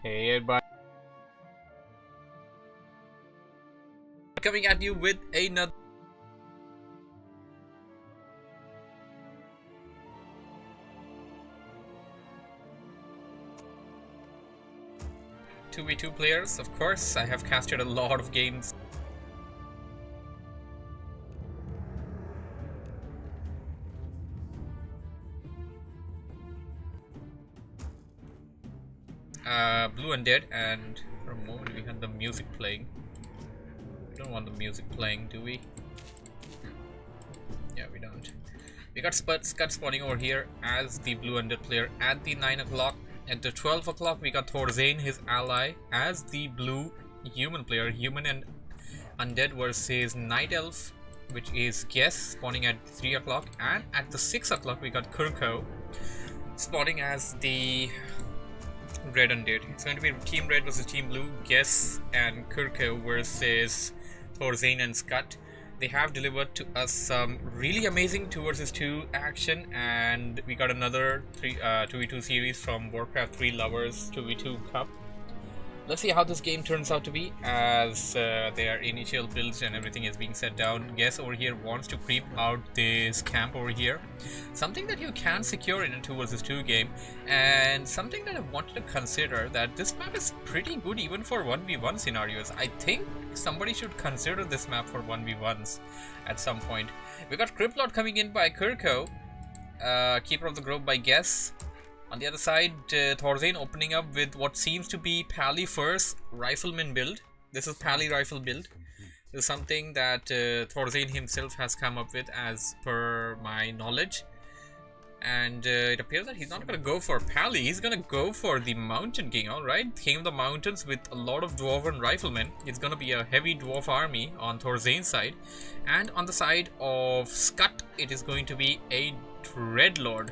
Hey everybody, coming at you with another 2v2 players. Of course, I have casted a lot of games. Blue Undead, and for a moment we had the music playing. We don't want the music playing, do we? Yeah, we don't. We got Skutt spawning over here as the Blue Undead player at the 9 o'clock. At the 12 o'clock, we got ThorZaIN, his ally, as the blue human player. Human and Undead versus Night Elf, which is Guess, spawning at 3 o'clock. And at the 6 o'clock, we got KurCo spawning as the Red Undead. It's going to be Team Red versus Team Blue, Guess and KurCo versus ThorZaIN and Skutt. They have delivered to us some really amazing 2 versus 2 action, and we got another 2v2 series from WarCraft 3 Lovers 2v2 Cup. Let's see how this game turns out to be, as their initial builds and everything is being set down. Guess over here wants to creep out this camp over here. Something that you can secure in a 2 versus 2 game, and something that I wanted to consider, that this map is pretty good even for 1v1 scenarios. I think somebody should consider this map for 1v1s at some point. We got Criplot coming in by KurCo, Keeper of the Grove by Guess. On the other side, ThorZaIN opening up with what seems to be Pally first Rifleman build. This is Pally Rifle build. This is something that ThorZaIN himself has come up with as per my knowledge. And it appears that he's not going to go for Pally, he's going to go for the Mountain King, alright? King of the Mountains with a lot of Dwarven Riflemen. It's going to be a heavy Dwarf army on ThorZaIN's side. And on the side of Skutt, it is going to be a Dreadlord.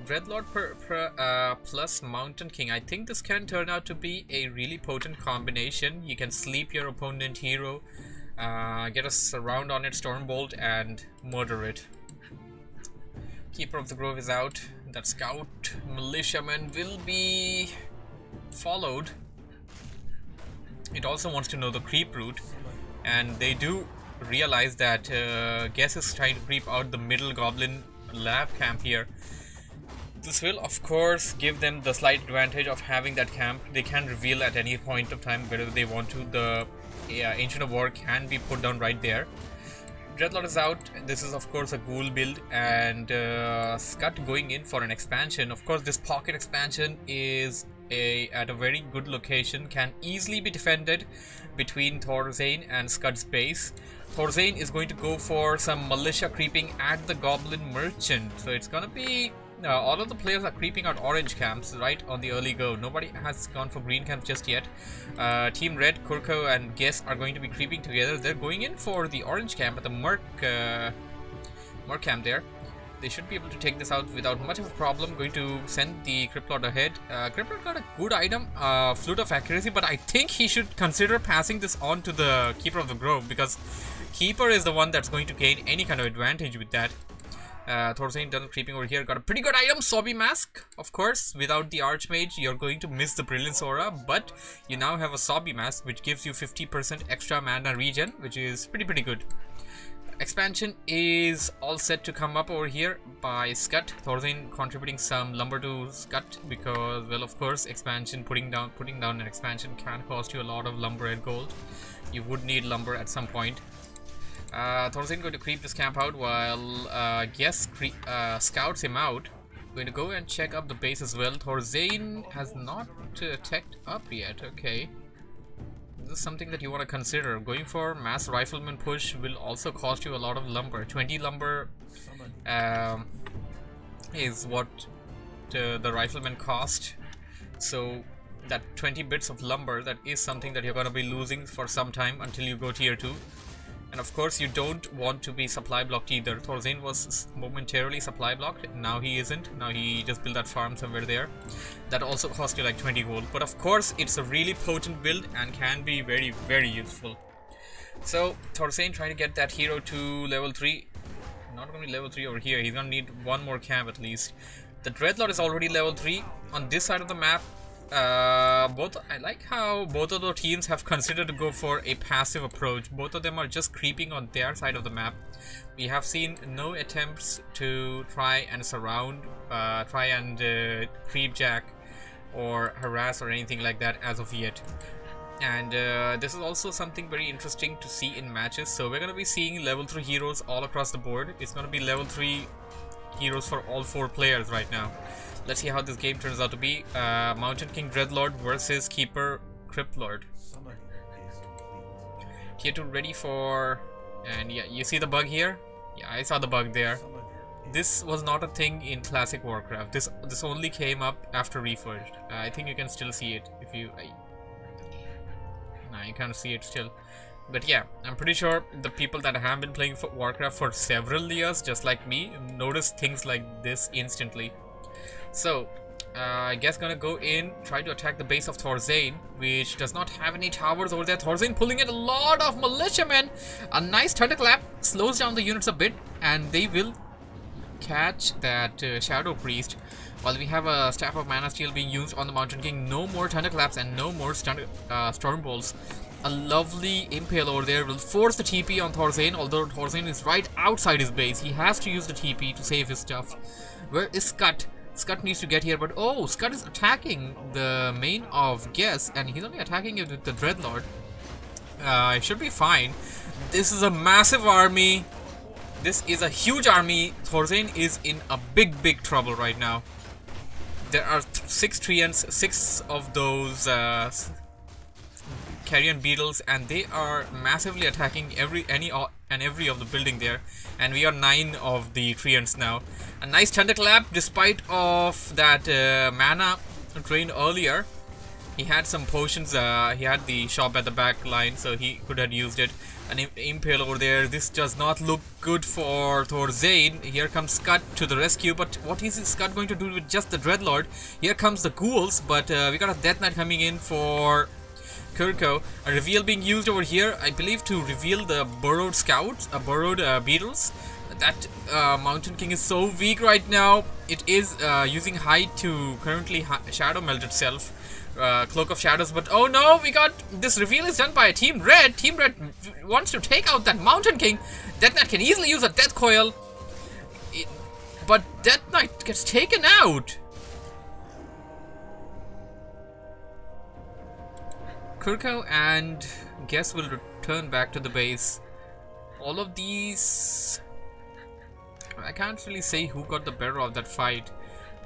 Dreadlord plus Mountain King. I think this can turn out to be a really potent combination. You can sleep your opponent hero, get a surround on it, Stormbolt, and murder it. Keeper of the Grove is out. That Scout Militiaman will be followed. It also wants to know the creep route, and they do realize that Guess is trying to creep out the middle Goblin lab camp here. This will of course give them the slight advantage of having that camp. They can reveal at any point of time whether they want to. The Ancient of War can be put down right there. Dreadlord is out. This is of course a ghoul build, and Skutt going in for an expansion. Of course, this pocket expansion is at a very good location, can easily be defended between ThorZaIN and Skutt's base. ThorZaIN is going to go for some militia creeping at the Goblin Merchant, so it's gonna be all of the players are creeping out orange camps right on the early go. Nobody has gone for green camps just yet. Team Red, KurCo and Guess are going to be creeping together. They're going in for the orange camp at the Merc camp there. They should be able to take this out without much of a problem. Going to send the Criplot ahead. Criplot got a good item, Flute of Accuracy, but I think he should consider passing this on to the Keeper of the Grove, because Keeper is the one that's going to gain any kind of advantage with that. ThorZaIN done creeping over here. Got a pretty good item, Sobby Mask. Of course, without the Archmage, you're going to miss the Brilliance Aura, but you now have a Sobby Mask, which gives you 50% extra mana regen, which is pretty good. Expansion is all set to come up over here by Skutt. ThorZaIN contributing some lumber to Skutt because, well, of course, expansion putting down an expansion can cost you a lot of lumber and gold. You would need lumber at some point. ThorZaIN going to creep this camp out while Guess scouts him out. Going to go and check up the base as well. ThorZaIN has not teched up yet. Okay, this is something that you want to consider. Going for mass rifleman push will also cost you a lot of lumber. 20 lumber is what the rifleman cost. So that 20 bits of lumber, that is something that you're going to be losing for some time until you go tier 2. And of course, you don't want to be supply blocked either. ThorZaIN was momentarily supply blocked. Now he isn't. Now he just built that farm somewhere there. That also cost you like 20 gold. But of course, it's a really potent build and can be very useful. So ThorZaIN trying to get that hero to level 3. Not going to be level 3 over here. He's going to need one more camp at least. The Dreadlord is already level 3. On this side of the map, I like how both of the teams have considered to go for a passive approach. Both of them are just creeping on their side of the map. We have seen no attempts to try and surround, creep jack or harass or anything like that as of yet. And this is also something very interesting to see in matches. So we're going to be seeing level 3 heroes all across the board. It's going to be level 3 heroes for all 4 players right now. Let's see how this game turns out to be. Mountain King Dreadlord versus Keeper Cryptlord. Tier 2 ready for... And yeah, you see the bug here? Yeah, I saw the bug there. This was not a thing in classic Warcraft. This only came up after Reforged. I think you can still see it if you... Nah, you can't see it still. But yeah, I'm pretty sure the people that have been playing for Warcraft for several years, just like me, notice things like this instantly. So, I guess gonna go in, try to attack the base of ThorZaIN, which does not have any towers over there. ThorZaIN pulling in a lot of militiamen. A nice thunderclap slows down the units a bit, and they will catch that Shadow Priest. While we have a Staff of Mana Steel being used on the Mountain King, no more thunderclaps and no more storm bolts. A lovely impale over there will force the TP on ThorZaIN, although ThorZaIN is right outside his base. He has to use the TP to save his stuff. Where is Skutt? Skutt needs to get here, but oh, Skutt is attacking the main of Guess, and he's only attacking it with the Dreadlord. It should be fine. This is a massive army. This is a huge army. ThorZaIN is in a big trouble right now. There are 6 Treants, 6 of those carrion beetles, and they are massively attacking every of the building there, and we are 9 of the Treants now. A nice thunderclap despite of that mana drain earlier. He had some potions, he had the shop at the back line, so he could have used it. An impale over there. This does not look good for ThorZaIN. Here comes Skutt to the rescue, but what is Skutt going to do with just the Dreadlord? Here comes the ghouls, but we got a Death Knight coming in for KurCo. A reveal being used over here, I believe, to reveal the burrowed scouts, burrowed beetles. That Mountain King is so weak right now. It is using hide to currently shadow melt itself. Cloak of Shadows, but oh no, we got this reveal is done by Team Red. Team Red wants to take out that Mountain King. Death Knight can easily use a Death Coil, but Death Knight gets taken out. KurCo and Guess will return back to the base. All of these, I can't really say who got the better of that fight.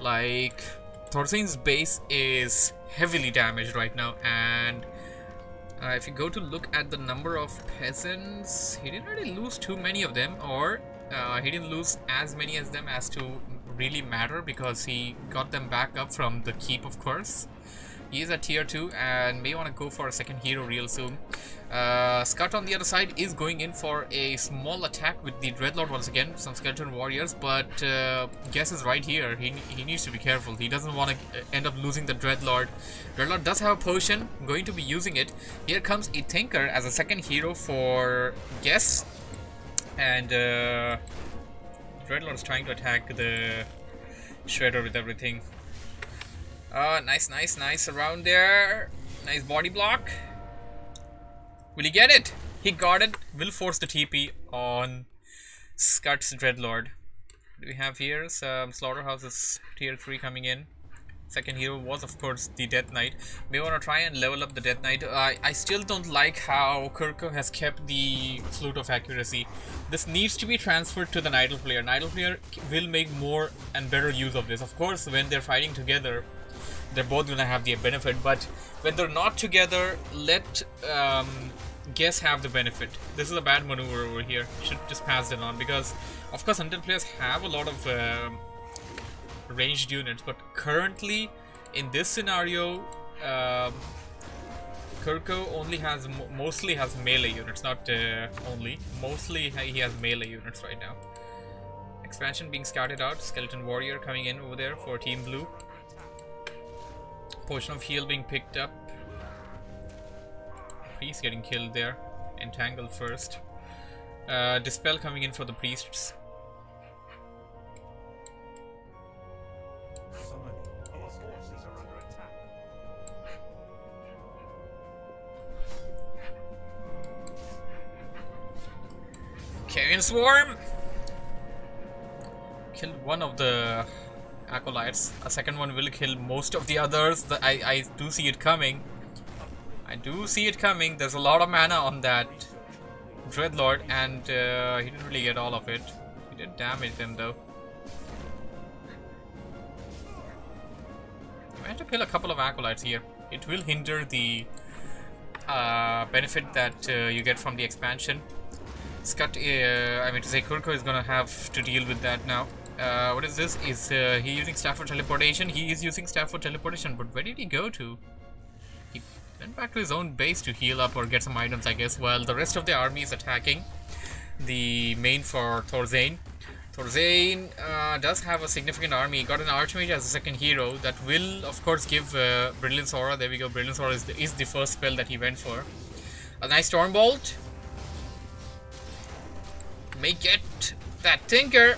Like, ThorZaIN's base is heavily damaged right now, and if you go to look at the number of peasants, he didn't really lose too many of them, or he didn't lose as many as them as to really matter, because he got them back up from the keep, of course. He is at tier 2 and may want to go for a second hero real soon. Skutt on the other side is going in for a small attack with the Dreadlord once again, some skeleton warriors, but Guess is right here. He needs to be careful. He doesn't want to end up losing the Dreadlord. Dreadlord does have a potion, going to be using it. Here comes a Tinker as a second hero for Guess, and Dreadlord is trying to attack the Shredder with everything. Nice around there. Nice body block. Will he get it? He got it. Will force the TP on Skutt's Dreadlord. What do we have here? Some slaughterhouses tier 3 coming in. Second hero was, of course, the Death Knight. May want to try and level up the Death Knight. I still don't like how KurCo has kept the Flute of Accuracy. This needs to be transferred to the Nidal player. Nidal player will make more and better use of this. Of course, when they're fighting together, they're both gonna have the benefit, but when they're not together, let Guess have the benefit. This is a bad maneuver over here. Should just pass it on, because of course Undead players have a lot of ranged units, but currently in this scenario, KurCo only has mostly has melee units, not mostly he has melee units right now. Expansion being scouted out. Skeleton warrior coming in over there for Team Blue. Potion of heal being picked up. Priest getting killed there. Entangle first. Dispel coming in for the priests. Carrion Swarm! Killed one of the acolytes. A second one will kill most of the others. I do see it coming. I do see it coming. There's a lot of mana on that Dreadlord, and he didn't really get all of it. He did damage them though. I have to kill a couple of acolytes here. It will hinder the benefit that you get from the expansion. Skutt, I mean to say KurCo is gonna have to deal with that now. What is this? Is he using Staff for Teleportation? He is using Staff for Teleportation, but where did he go to? He went back to his own base to heal up or get some items, I guess, while the rest of the army is attacking the main for ThorZaIN. ThorZaIN does have a significant army. He got an Archmage as a second hero that will, of course, give Brilliance Aura. There we go. Brilliance Aura is the first spell that he went for. A nice Stormbolt. May get that Tinker.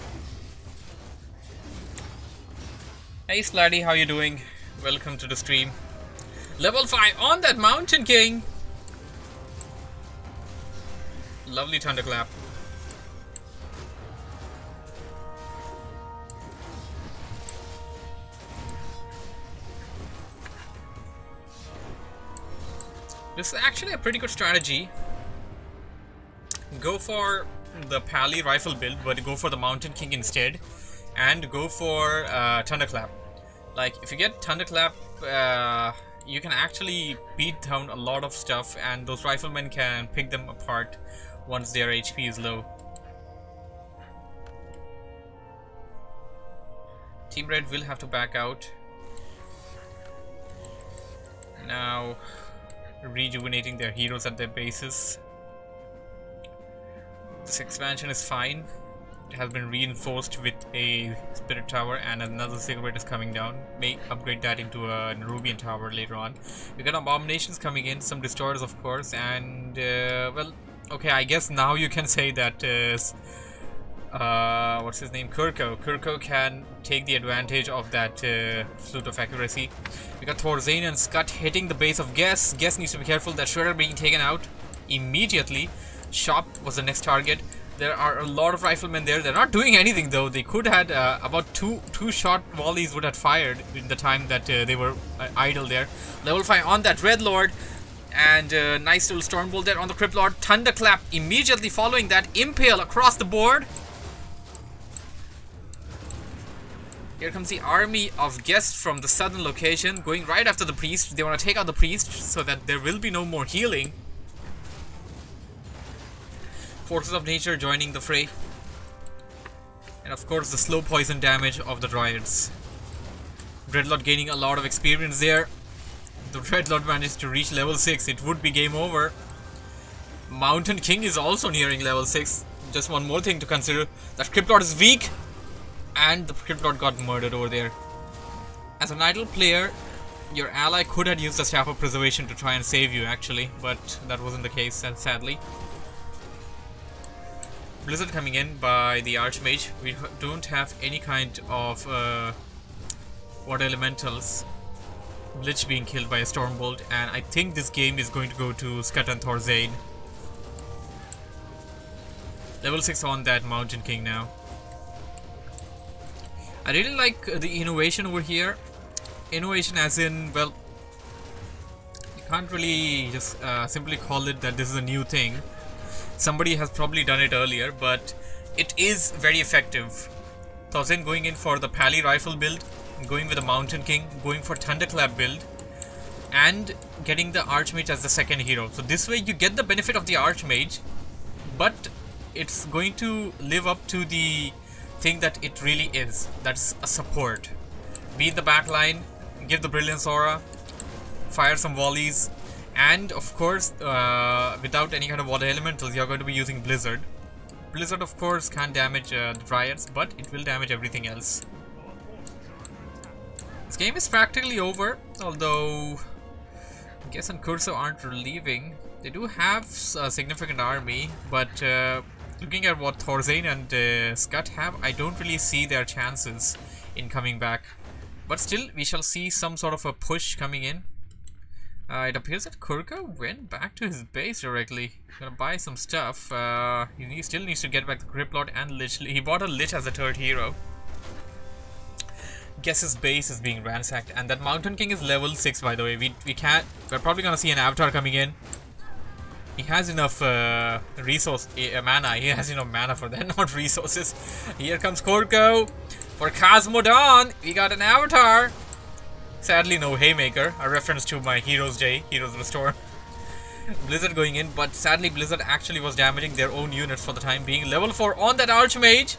Hey Sladdy, how you doing? Welcome to the stream. Level 5 on that Mountain King. Lovely Thunderclap. This is actually a pretty good strategy. Go for the Pally rifle build, but go for the Mountain King instead, and go for Thunderclap. Like, if you get Thunderclap, you can actually beat down a lot of stuff, and those riflemen can pick them apart once their HP is low. Team Red will have to back out. Now, rejuvenating their heroes at their bases. This expansion is fine. It has been reinforced with a Spirit Tower, and another Cigarette is coming down. May upgrade that into a Nerubian Tower later on. We got Abominations coming in, some Destroyers of course, and well, okay, I guess now you can say that what's his name? KurCo. KurCo can take the advantage of that Flute of Accuracy. We got ThorZaIN and Skutt hitting the base of Guess. Guess needs to be careful. That Shredder being taken out immediately. Shop was the next target. There are a lot of riflemen there. They're not doing anything though. They could have about two shot volleys would have fired in the time that they were idle there. Level 5 on that Dreadlord, and nice little Stormbolt there on the Cryptlord. Thunderclap immediately following that. Impale across the board. Here comes the army of guests from the southern location going right after the priest. They want to take out the priest so that there will be no more healing. Forces of Nature joining the fray. And of course the slow poison damage of the Dryads. Dreadlord gaining a lot of experience there. The Dreadlord managed to reach level 6. It would be game over. Mountain King is also nearing level 6. Just one more thing to consider. That Cryptlord is weak. And the Cryptlord got murdered over there. As an idle player, your ally could have used the Staff of Preservation to try and save you actually. But that wasn't the case, sadly. Blizzard coming in by the Archmage. We don't have any kind of water elementals. Lich being killed by a Stormbolt, and I think this game is going to go to Skutt and ThorZaIN. Level 6 on that Mountain King now. I really like the innovation over here. Innovation as in, well, you can't really just simply call it that this is a new thing. Somebody has probably done it earlier, but it is very effective. ThorZaIN going in for the Pally rifle build, going with the Mountain King, going for Thunderclap build, and getting the Archmage as the second hero. So this way you get the benefit of the Archmage, but it's going to live up to the thing that it really is. That's a support. Be in the back line, give the Brilliance Aura, fire some volleys, and of course without any kind of water elementals you're going to be using Blizzard. Blizzard of course can't damage the Dryads, but it will damage everything else. This game is practically over, although Guess and KurCo aren't relieving. They do have a significant army, but looking at what ThorZaIN and Skutt have, I don't really see their chances in coming back. But still, we shall see some sort of a push coming in. It appears that KurCo went back to his base directly. Gonna buy some stuff. He still needs to get back the Grip Lord and Lich. He bought a Lich as a third hero. Guess his base is being ransacked. And that Mountain King is level 6, by the way. We're probably gonna see an avatar coming in. He has enough mana. He has enough mana for that, not resources. Here comes KurCo. For Cosmodon, we got an avatar. Sadly, no Haymaker, a reference to my Heroes Day, Heroes Restore. Blizzard going in, but sadly Blizzard actually was damaging their own units for the time being. Level 4 on that Archmage.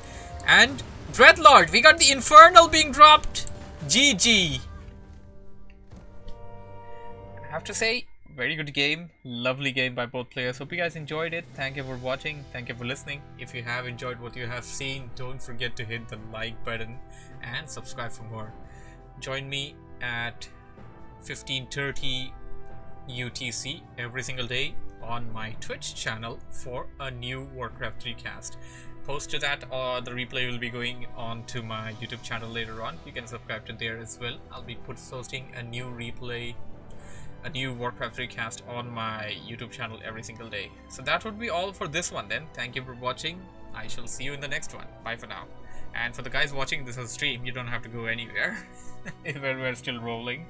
And Dreadlord, we got the Infernal being dropped. GG. I have to say, very good game. Lovely game by both players. Hope you guys enjoyed it. Thank you for watching. Thank you for listening. If you have enjoyed what you have seen, don't forget to hit the like button and subscribe for more. Join me at 15:30 UTC every single day on my Twitch channel for a new WarCraft 3 cast. Post to that, the replay will be going on to my YouTube channel later on. You can subscribe to there as well. I'll be posting a new replay, a new WarCraft 3 cast on my YouTube channel every single day. So that would be all for this one then. Thank you for watching. I shall see you in the next one. Bye for now. And for the guys watching this on stream, you don't have to go anywhere. We're still rolling.